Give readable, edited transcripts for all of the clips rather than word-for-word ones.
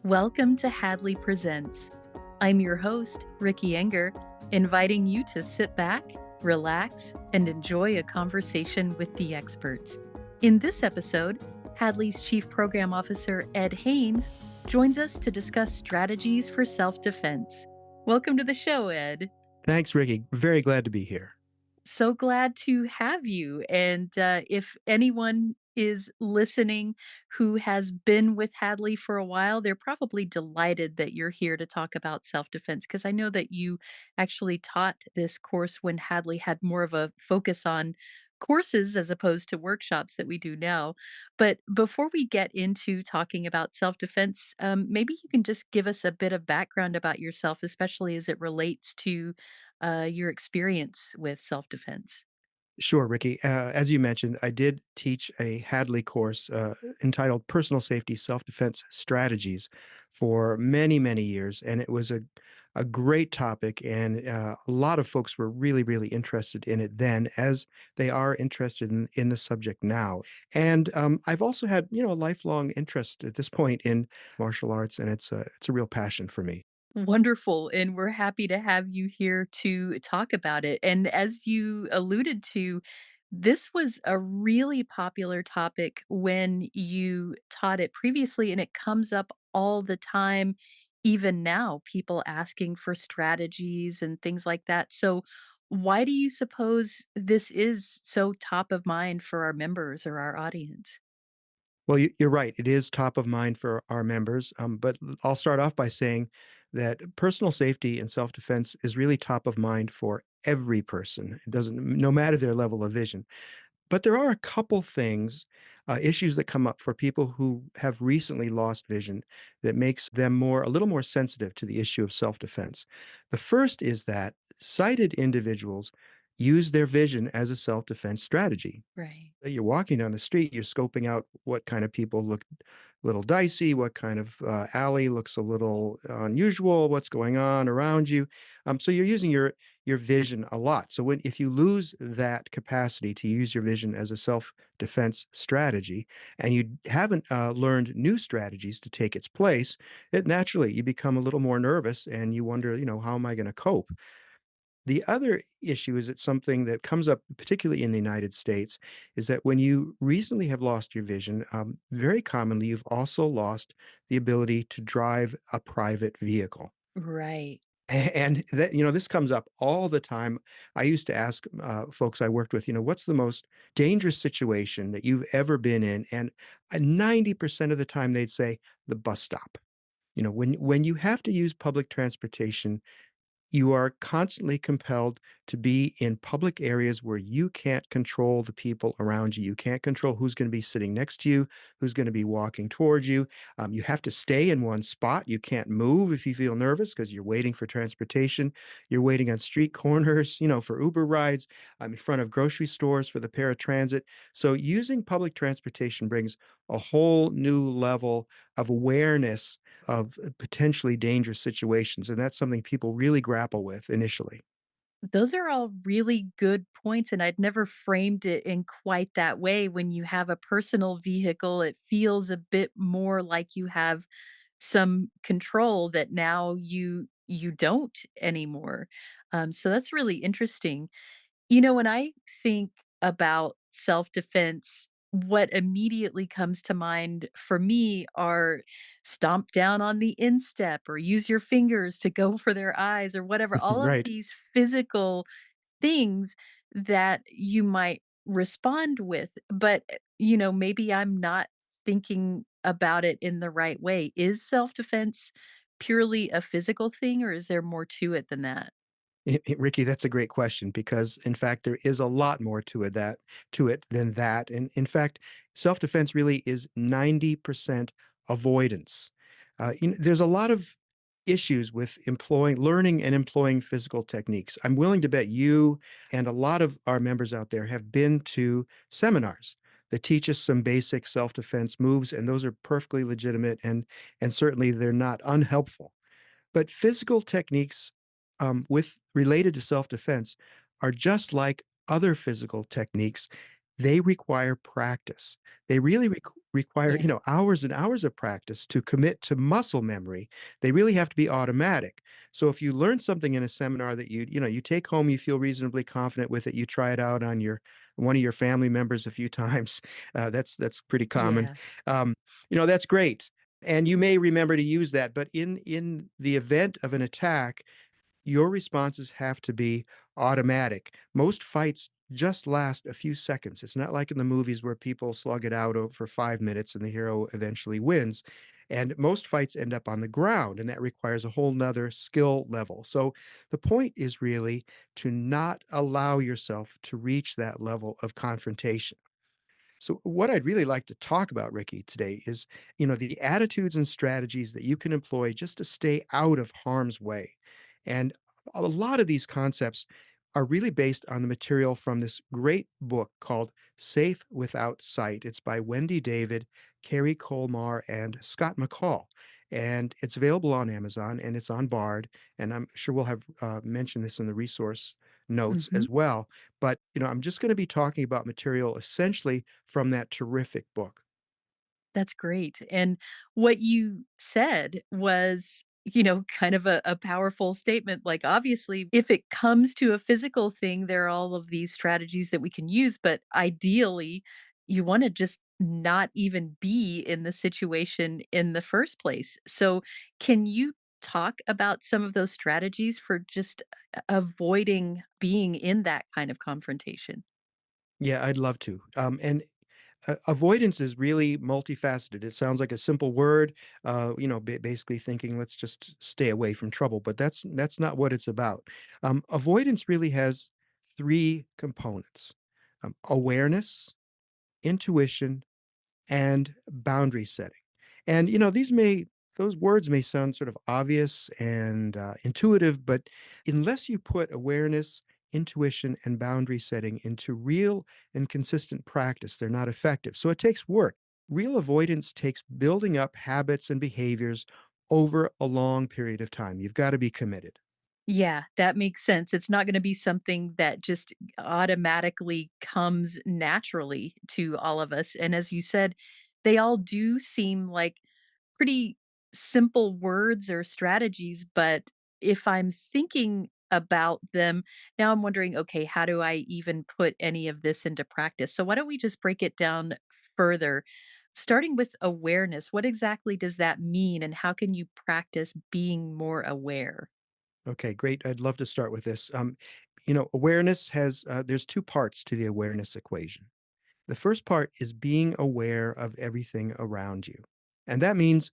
Welcome to Hadley Presents. I'm your host, Ricky Enger, inviting you to sit back, relax, and enjoy a conversation with the experts. In this episode, Hadley's Chief Program Officer, Ed Haines, joins us to discuss strategies for self defense. Welcome to the show, Ed. Thanks, Ricky. Very glad to be here. So glad to have you. And if anyone is listening who has been with Hadley for a while, they're probably delighted that you're here to talk about self defense because I know that you actually taught this course when Hadley had more of a focus on courses as opposed to workshops that we do now. But before we get into talking about self defense, maybe you can just give us a bit of background about yourself, especially as it relates to your experience with self-defense. Sure, Ricky. As you mentioned, I did teach a Hadley course entitled Personal Safety Self Defense Strategies for many, many years. And it was a great topic. And a lot of folks were really, really interested in it then, as they are interested in the subject now. And I've also had, a lifelong interest at this point in martial arts, and it's a real passion for me. Wonderful, and we're happy to have you here to talk about it. And as you alluded to, this was a really popular topic when you taught it previously, and it comes up all the time, even now, people asking for strategies and things like that. So, why do you suppose this is so top of mind for our members or our audience? Well, you're right. It is top of mind for our members. But I'll start off by saying that personal safety and self defense is really top of mind for every person. It doesn't, no matter their level of vision. But there are a couple things, issues that come up for people who have recently lost vision that makes them a little more sensitive to the issue of self defense. The first is that sighted individuals use their vision as a self defense strategy. Right. You're walking down the street, you're scoping out what kind of people look a little dicey, what kind of alley looks a little unusual, what's going on around you. So you're using your vision a lot. So if you lose that capacity to use your vision as a self-defense strategy, and you haven't learned new strategies to take its place, it naturally you become a little more nervous and you wonder, how am I going to cope? The other issue is it's something that comes up, particularly in the United States, is that when you recently have lost your vision, very commonly you've also lost the ability to drive a private vehicle. Right. And that, this comes up all the time. I used to ask folks I worked with, what's the most dangerous situation that you've ever been in? And 90% of the time they'd say the bus stop. When you have to use public transportation, you are constantly compelled to be in public areas where you can't control the people around you. You can't control who's going to be sitting next to you, who's going to be walking towards you. You have to stay in one spot. You can't move if you feel nervous because you're waiting for transportation. You're waiting on street corners, for Uber rides, in front of grocery stores for the paratransit. So using public transportation brings a whole new level of awareness of potentially dangerous situations, and that's something people really grapple with initially. Those are all really good points, and I'd never framed it in quite that way. When you have a personal vehicle, it feels a bit more like you have some control that now you don't anymore. So that's really interesting. When I think about self-defense, what immediately comes to mind for me are stomp down on the instep or use your fingers to go for their eyes or whatever. All of Right. these physical things that you might respond with, but, maybe I'm not thinking about it in the right way. Is self-defense purely a physical thing, or is there more to it than that? Ricky, that's a great question because, in fact, there is a lot more to it than that. And in fact, self-defense really is 90% avoidance. There's a lot of issues with learning and employing physical techniques. I'm willing to bet you and a lot of our members out there have been to seminars that teach us some basic self-defense moves, and those are perfectly legitimate and certainly they're not unhelpful. But physical techniques with related to self-defense are just like other physical techniques. they require practice. They really require, Yeah. hours and hours of practice to commit to muscle memory. They really have to be automatic. So if you learn something in a seminar that you take home, you feel reasonably confident with it, you try it out on your one of your family members a few times. That's pretty common. Yeah. Um, that's great. And you may remember to use that, but in the event of an attack, your responses have to be automatic. Most fights just last a few seconds. It's not like in the movies where people slug it out for 5 minutes and the hero eventually wins. And most fights end up on the ground, and that requires a whole nother skill level. So the point is really to not allow yourself to reach that level of confrontation. So, what I'd really like to talk about, Ricky, today is, the attitudes and strategies that you can employ just to stay out of harm's way. And a lot of these concepts are really based on the material from this great book called Safe Without Sight. It's by Wendy David, Carrie Colmar, and Scott McCall. And it's available on Amazon and it's on Bard. And I'm sure we'll have mentioned this in the resource notes Mhm. as well. But, I'm just going to be talking about material essentially from that terrific book. That's great. And what you said was, kind of a powerful statement. Like, obviously, if it comes to a physical thing, there are all of these strategies that we can use. But ideally, you want to just not even be in the situation in the first place. So, can you talk about some of those strategies for just avoiding being in that kind of confrontation? Yeah, I'd love to. And avoidance is really multifaceted. It sounds like a simple word, basically thinking let's just stay away from trouble, but that's not what it's about. Avoidance really has three components: awareness, intuition, and boundary setting. And those words may sound sort of obvious and intuitive, but unless you put awareness, intuition, and boundary setting into real and consistent practice, they're not effective. So it takes work. Real avoidance takes building up habits and behaviors over a long period of time. You've got to be committed. Yeah, that makes sense. It's not gonna be something that just automatically comes naturally to all of us, and as you said, they all do seem like pretty simple words or strategies, but if I'm thinking about them, now I'm wondering, okay, how do I even put any of this into practice? So why don't we just break it down further? Starting with awareness, what exactly does that mean, and how can you practice being more aware? Okay, great. I'd love to start with this. Awareness there's two parts to the awareness equation. The first part is being aware of everything around you. And that means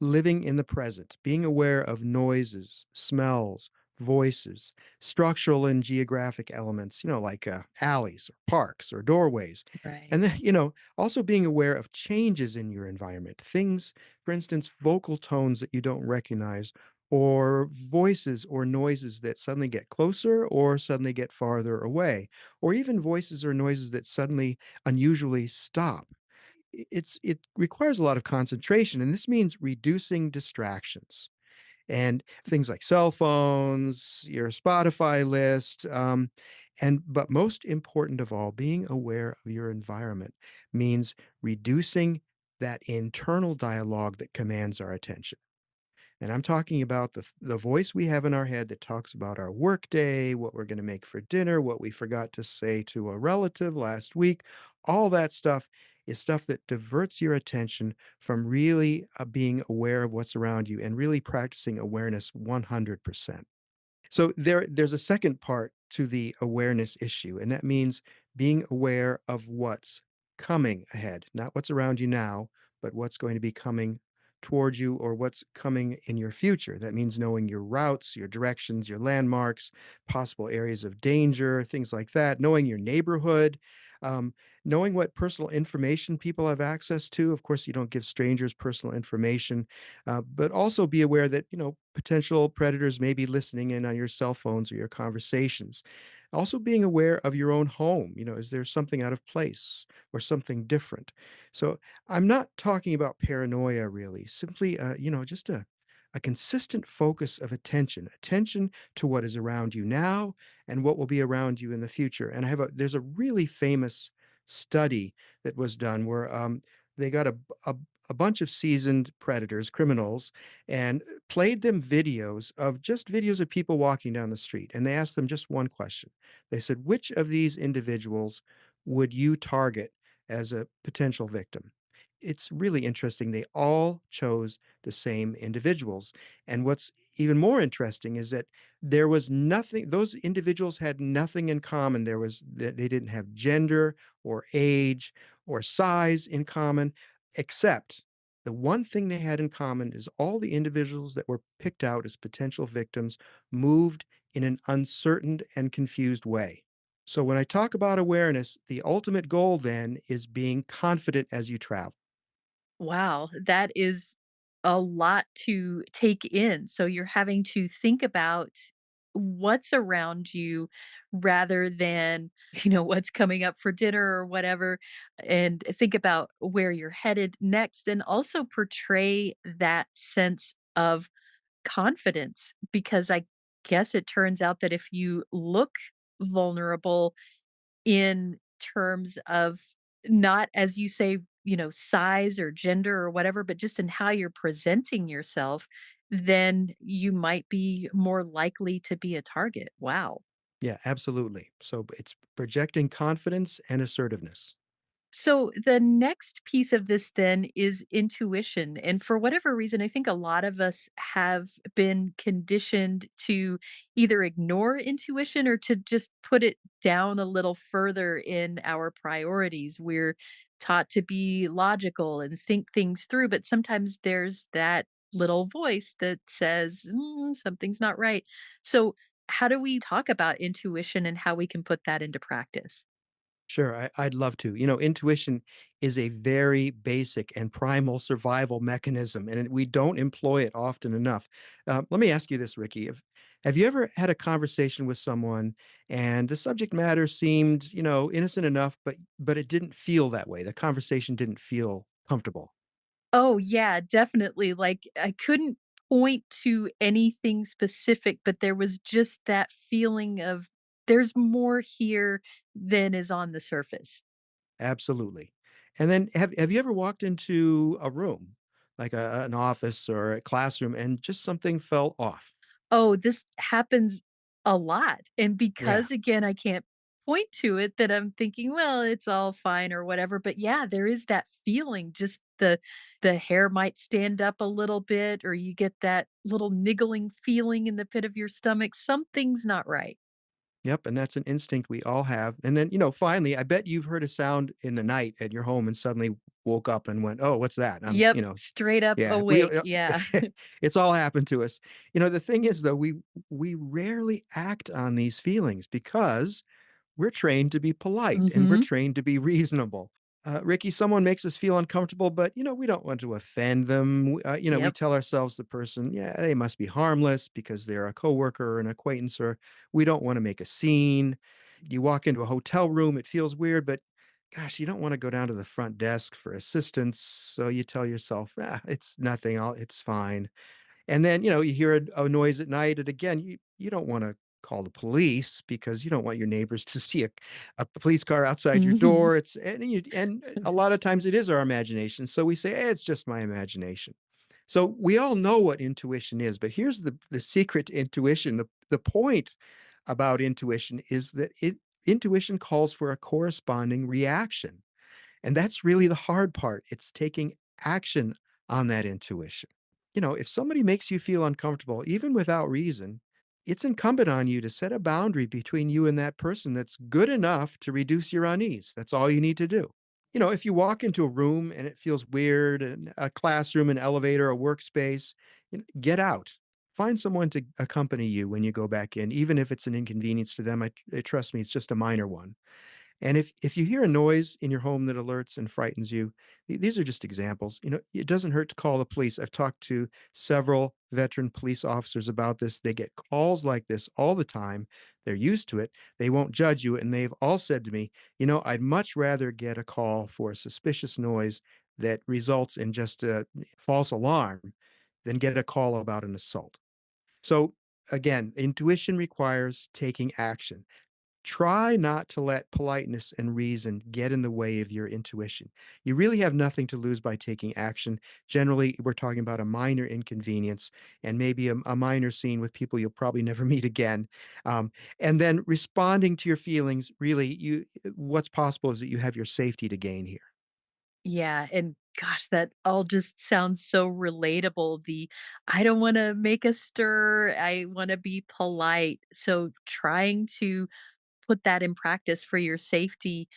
living in the present, being aware of noises, smells, voices, structural and geographic elements, like alleys or parks or doorways. Right. And then, also being aware of changes in your environment, things, for instance, vocal tones that you don't recognize, or voices or noises that suddenly get closer or suddenly get farther away, or even voices or noises that suddenly unusually stop. It requires a lot of concentration, and this means reducing distractions and things like cell phones, your Spotify list, but most important of all, being aware of your environment means reducing that internal dialogue that commands our attention. And I'm talking about the voice we have in our head that talks about our workday, what we're going to make for dinner, what we forgot to say to a relative last week. All that stuff is stuff that diverts your attention from really being aware of what's around you and really practicing awareness 100%. So there's a second part to the awareness issue, and that means being aware of what's coming ahead, not what's around you now, but what's going to be coming towards you or what's coming in your future. That means knowing your routes, your directions, your landmarks, possible areas of danger, things like that, knowing your neighborhood, um, knowing what personal information people have access to. Of course, you don't give strangers personal information, but also be aware that, potential predators may be listening in on your cell phones or your conversations. Also being aware of your own home. Is there something out of place or something different? So I'm not talking about paranoia really, simply, just a consistent focus of attention to what is around you now and what will be around you in the future. And there's a really famous study that was done where they got a, a bunch of seasoned predators, criminals, and played them videos of people walking down the street. And they asked them just one question. They said, which of these individuals would you target as a potential victim? It's really interesting. They all chose the same individuals. And what's even more interesting is that there was nothing, those individuals had nothing in common. They didn't have gender or age or size in common, except the one thing they had in common is all the individuals that were picked out as potential victims moved in an uncertain and confused way. So when I talk about awareness, the ultimate goal then is being confident as you travel. Wow, that is a lot to take in. So you're having to think about what's around you rather than, what's coming up for dinner or whatever, and think about where you're headed next and also portray that sense of confidence because I guess it turns out that if you look vulnerable in terms of not, as you say, size or gender or whatever, but just in how you're presenting yourself, then you might be more likely to be a target. Wow. Yeah, absolutely. So it's projecting confidence and assertiveness. So the next piece of this then is intuition. And for whatever reason, I think a lot of us have been conditioned to either ignore intuition or to just put it down a little further in our priorities. We're taught to be logical and think things through, but sometimes there's that little voice that says, something's not right. So, how do we talk about intuition and how we can put that into practice? Sure, I'd love to. Intuition is a very basic and primal survival mechanism, and we don't employ it often enough. Let me ask you this, Ricky. Have you ever had a conversation with someone and the subject matter seemed, innocent enough, but it didn't feel that way? The conversation didn't feel comfortable. Oh, yeah, definitely, like, I couldn't point to anything specific, but there was just that feeling of, "There's more here than is on the surface." Absolutely. And then have you ever walked into a room, like an office or a classroom, and just something fell off? Oh, this happens a lot, and Yeah. because, again, I can't point to it that I'm thinking, "Well, it's all fine," or whatever, but yeah, there is that feeling, just the hair might stand up a little bit, or you get that little niggling feeling in the pit of your stomach, something's not right. Yep, and that's an instinct we all have. And then, finally, I bet you've heard a sound in the night at your home and suddenly woke up and went, "Oh, what's that?" Yep, straight up Yeah, awake, yeah. it's all happened to us. The thing is though, we rarely act on these feelings because we're trained to be polite and we're Mhm. trained to be reasonable. Ricky, someone makes us feel uncomfortable, but we don't want to offend them. We Yep. tell ourselves the person, yeah, they must be harmless because they're a coworker or an acquaintance, or we don't want to make a scene. You walk into a hotel room, it feels weird, but gosh, you don't want to go down to the front desk for assistance. So you tell yourself, it's nothing. It's fine. And then, you hear a noise at night, and again, you don't wanna call the police because you don't want your neighbors to see a police car outside your Mhm. door. And a lot of times it is our imagination, so we say, "Hey, it's just my imagination." So we all know what intuition is, but here's the secret to intuition. The point about intuition is that intuition calls for a corresponding reaction, and that's really the hard part. It's taking action on that intuition. If somebody makes you feel uncomfortable, even without reason, it's incumbent on you to set a boundary between you and that person that's good enough to reduce your unease. That's all you need to do. If you walk into a room and it feels weird, and a classroom, an elevator, a workspace, get out. Find someone to accompany you when you go back in, even if it's an inconvenience to them. Trust me, it's just a minor one. And if you hear a noise in your home that alerts and frightens you, these are just examples. It doesn't hurt to call the police. I've talked to several veteran police officers about this. They get calls like this all the time. They're used to it. They won't judge you. And they've all said to me, I'd much rather get a call for a suspicious noise that results in just a false alarm than get a call about an assault. So again, intuition requires taking action. Try not to let politeness and reason get in the way of your intuition. You really have nothing to lose by taking action. Generally, we're talking about a minor inconvenience and maybe a minor scene with people you'll probably never meet again. And then responding to your feelings, really, what's possible is that you have your safety to gain here. Yeah, and gosh, that all just sounds so relatable. I don't wanna make a stir, I wanna be polite. So trying to put that in practice for your safety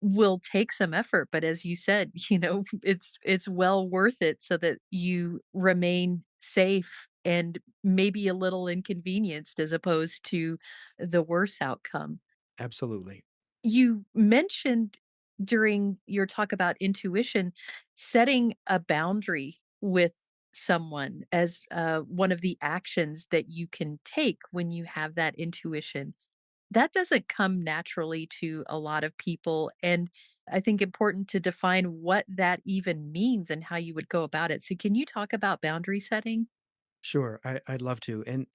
will take some effort, but as you said, it's well worth it so that you remain safe and maybe a little inconvenienced as opposed to the worse outcome. Absolutely. You mentioned during your talk about intuition, setting a boundary with someone as one of the actions that you can take when you have that intuition. That doesn't come naturally to a lot of people. And I think important to define what that even means and how you would go about it. So, can you talk about boundary setting? Sure, I'd love to. And,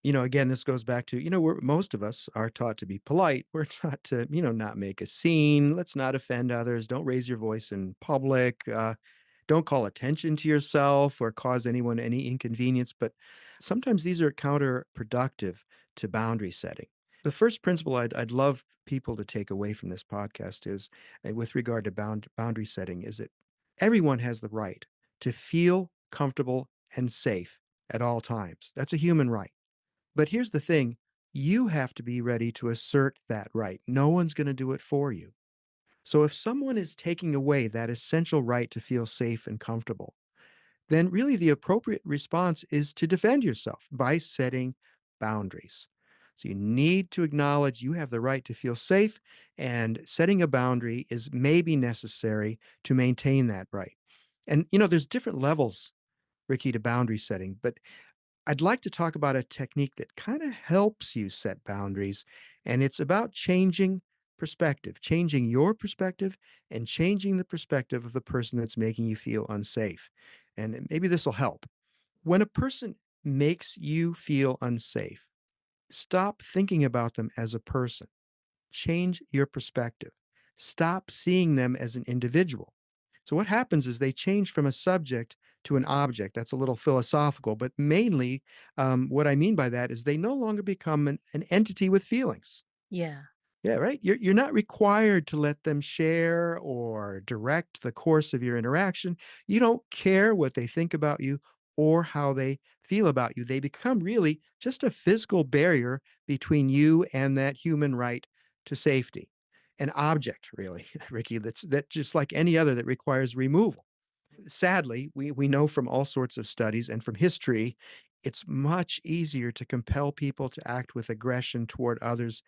again, this goes back to, most of us are taught to be polite. We're taught to, not make a scene. Let's not offend others. Don't raise your voice in public. Don't call attention to yourself or cause anyone any inconvenience. But sometimes these are counterproductive to boundary setting. The first principle I'd love people to take away from this podcast is, with regard to boundary setting, is that everyone has the right to feel comfortable and safe at all times. That's a human right. But here's the thing, you have to be ready to assert that right. No one's going to do it for you. So if someone is taking away that essential right to feel safe and comfortable, then really the appropriate response is to defend yourself by setting boundaries. So you need to acknowledge you have the right to feel safe, and setting a boundary is maybe necessary to maintain that right. And there's different levels, Ricky, to boundary setting, but I'd like to talk about a technique that kind of helps you set boundaries, and it's about changing your perspective and changing the perspective of the person that's making you feel unsafe. And maybe this will help. When a person makes you feel unsafe, stop thinking about them as a person. Change your perspective. Stop seeing them as an individual. So, what happens is they change from a subject to an object. That's a little philosophical, but mainly what I mean by that is they no longer become an entity with feelings. Yeah. Yeah, right. You're not required to let them share or direct the course of your interaction. You don't care what they think about you or how they feel about you. They become really just a physical barrier between you and that human right to safety. An object, really, Ricky, that just like any other that requires removal. Sadly, we know from all sorts of studies and from history, it's much easier to compel people to act with aggression toward others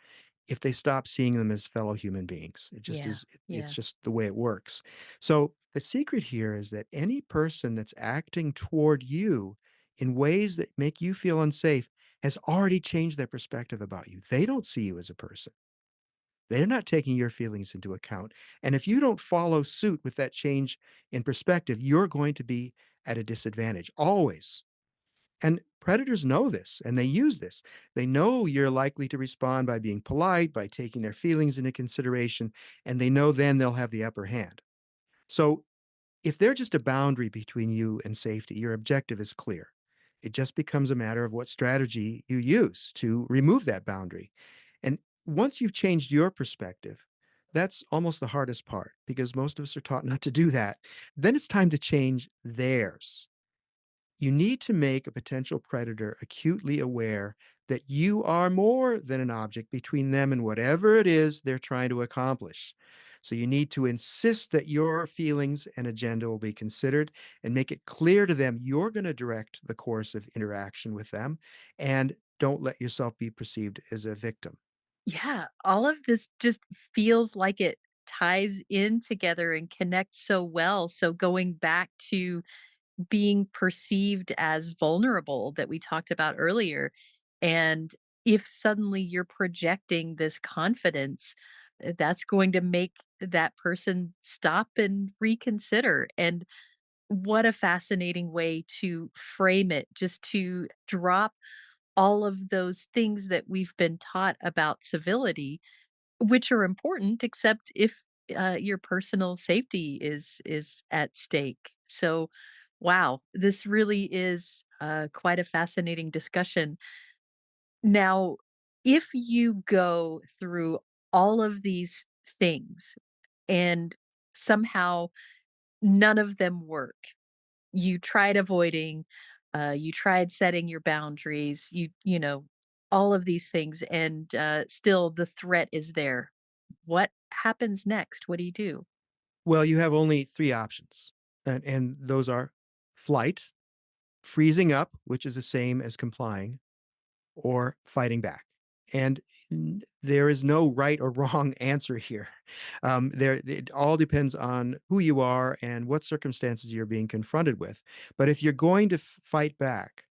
if they stop seeing them as fellow human beings. It just Yeah. is it's Yeah. just the way it works. So, the secret here is that any person that's acting toward you in ways that make you feel unsafe has already changed their perspective about you. They don't see you as a person. They're not taking your feelings into account. And if you don't follow suit with that change in perspective, you're going to be at a disadvantage always. And predators know this and they use this. They know you're likely to respond by being polite, by taking their feelings into consideration, and they know then they'll have the upper hand. So if they're just a boundary between you and safety, your objective is clear. It just becomes a matter of what strategy you use to remove that boundary. And once you've changed your perspective, that's almost the hardest part because most of us are taught not to do that. Then it's time to change theirs. You need to make a potential predator acutely aware that you are more than an object between them and whatever it is they're trying to accomplish. So you need to insist that your feelings and agenda will be considered and make it clear to them you're going to direct the course of interaction with them and don't let yourself be perceived as a victim. Yeah. All of this just feels like it ties in together and connects so well. So, going back to being perceived as vulnerable that we talked about earlier. And if suddenly you're projecting this confidence, that's going to make that person stop and reconsider. And what a fascinating way to frame it, just to drop all of those things that we've been taught about civility which are important, except if your personal safety is at stake. So, wow, this really is quite a fascinating discussion. Now, if you go through all of these things and somehow none of them work, you tried avoiding, you tried setting your boundaries, all of these things, and still the threat is there. What happens next? What do you do? Well, you have only 3 options, and those are flight, freezing up, which is the same as complying, or fighting back. And there is no right or wrong answer here. It all depends on who you are and what circumstances you're being confronted with. But if you're going to fight back,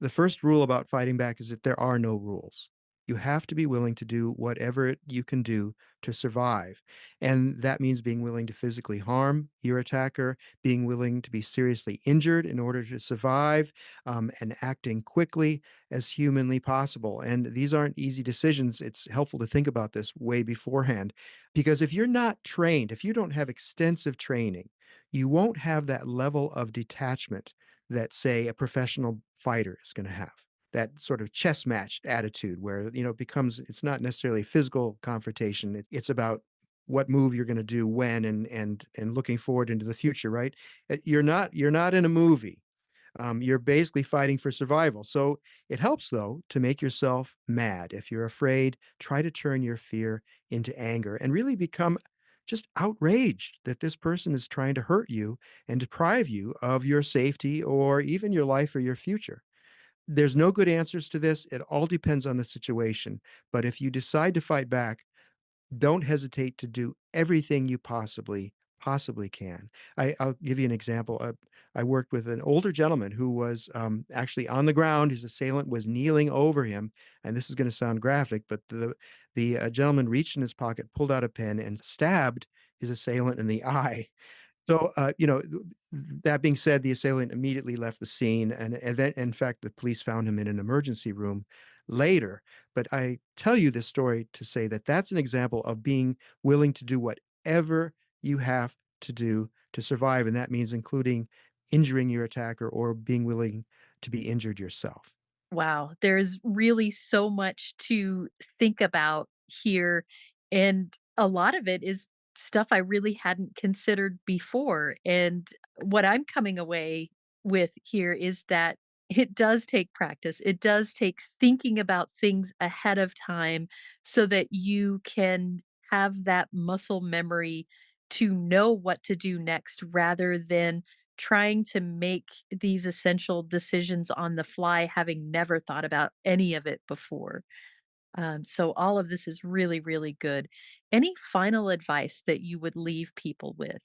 the first rule about fighting back is that there are no rules. You have to be willing to do whatever you can do to survive. And that means being willing to physically harm your attacker, being willing to be seriously injured in order to survive, and acting quickly as humanly possible. And these aren't easy decisions. It's helpful to think about this way beforehand. Because if you're not trained, if you don't have extensive training, you won't have that level of detachment that, say, a professional fighter is going to have. That sort of chess match attitude where, it becomes, it's not necessarily a physical confrontation. It's about what move you're going to do when, and looking forward into the future, right? You're not in a movie. You're basically fighting for survival. So it helps, though, to make yourself mad. If you're afraid, try to turn your fear into anger and really become just outraged that this person is trying to hurt you and deprive you of your safety or even your life or your future. There's no good answers to this. It all depends on the situation. But if you decide to fight back, don't hesitate to do everything you possibly can. I'll give you an example. I worked with an older gentleman who was actually on the ground. His assailant was kneeling over him, and this is going to sound graphic, but the gentleman reached in his pocket, pulled out a pen, and stabbed his assailant in the eye. So, that being said, the assailant immediately left the scene, and then, in fact, the police found him in an emergency room later. But I tell you this story to say that that's an example of being willing to do whatever you have to do to survive, and that means including injuring your attacker or being willing to be injured yourself. Wow, there's really so much to think about here, and a lot of it is stuff I really hadn't considered before, and what I'm coming away with here is that it does take practice. It does take thinking about things ahead of time so that you can have that muscle memory to know what to do next rather than trying to make these essential decisions on the fly, having never thought about any of it before. So, all of this is really, really good. Any final advice that you would leave people with?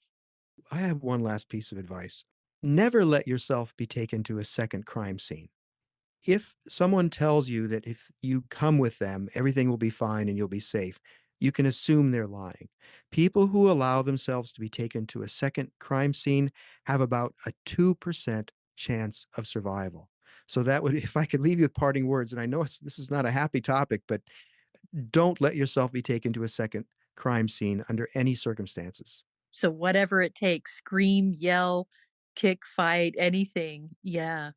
I have one last piece of advice. Never let yourself be taken to a second crime scene. If someone tells you that if you come with them, everything will be fine and you'll be safe, you can assume they're lying. People who allow themselves to be taken to a second crime scene have about a 2% chance of survival. So that would, if I could leave you with parting words, and I know this is not a happy topic, but don't let yourself be taken to a second crime scene under any circumstances. So, whatever it takes, scream, yell, kick, fight, anything. Yeah.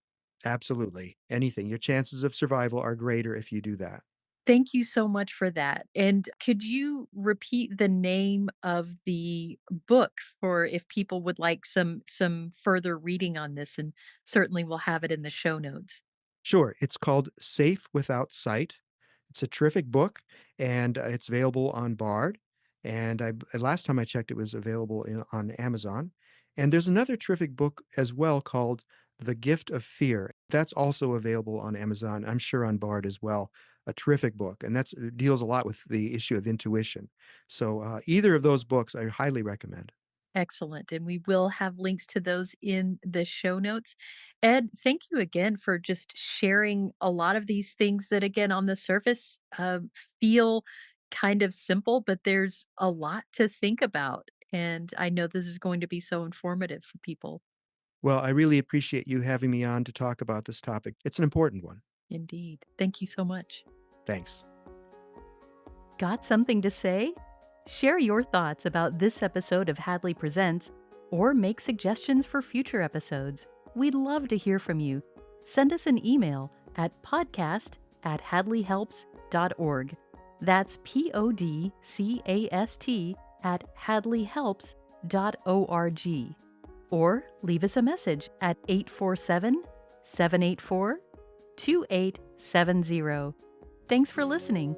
Absolutely. Anything. Your chances of survival are greater if you do that. Thank you so much for that. And could you repeat the name of the book for if people would like some further reading on this, and certainly we'll have it in the show notes. Sure. It's called Safe Without Sight. It's a terrific book, and it's available on Bard. And last time I checked, it was available on Amazon. And there's another terrific book as well called The Gift of Fear. That's also available on Amazon. I'm sure on Bard as well. A terrific book, and that's it deals a lot with the issue of intuition. So either of those books, I highly recommend. Excellent. And we will have links to those in the show notes. Ed, thank you again for just sharing a lot of these things that, again, on the surface, feel kind of simple, but there's a lot to think about. And I know this is going to be so informative for people. Well, I really appreciate you having me on to talk about this topic. It's an important one. Indeed. Thank you so much. Thanks. Got something to say? Share your thoughts about this episode of Hadley Presents or make suggestions for future episodes. We'd love to hear from you. Send us an email at podcast@hadleyhelps.org. That's podcast@hadleyhelps.org. Or leave us a message at 847-784-2870. Thanks for listening.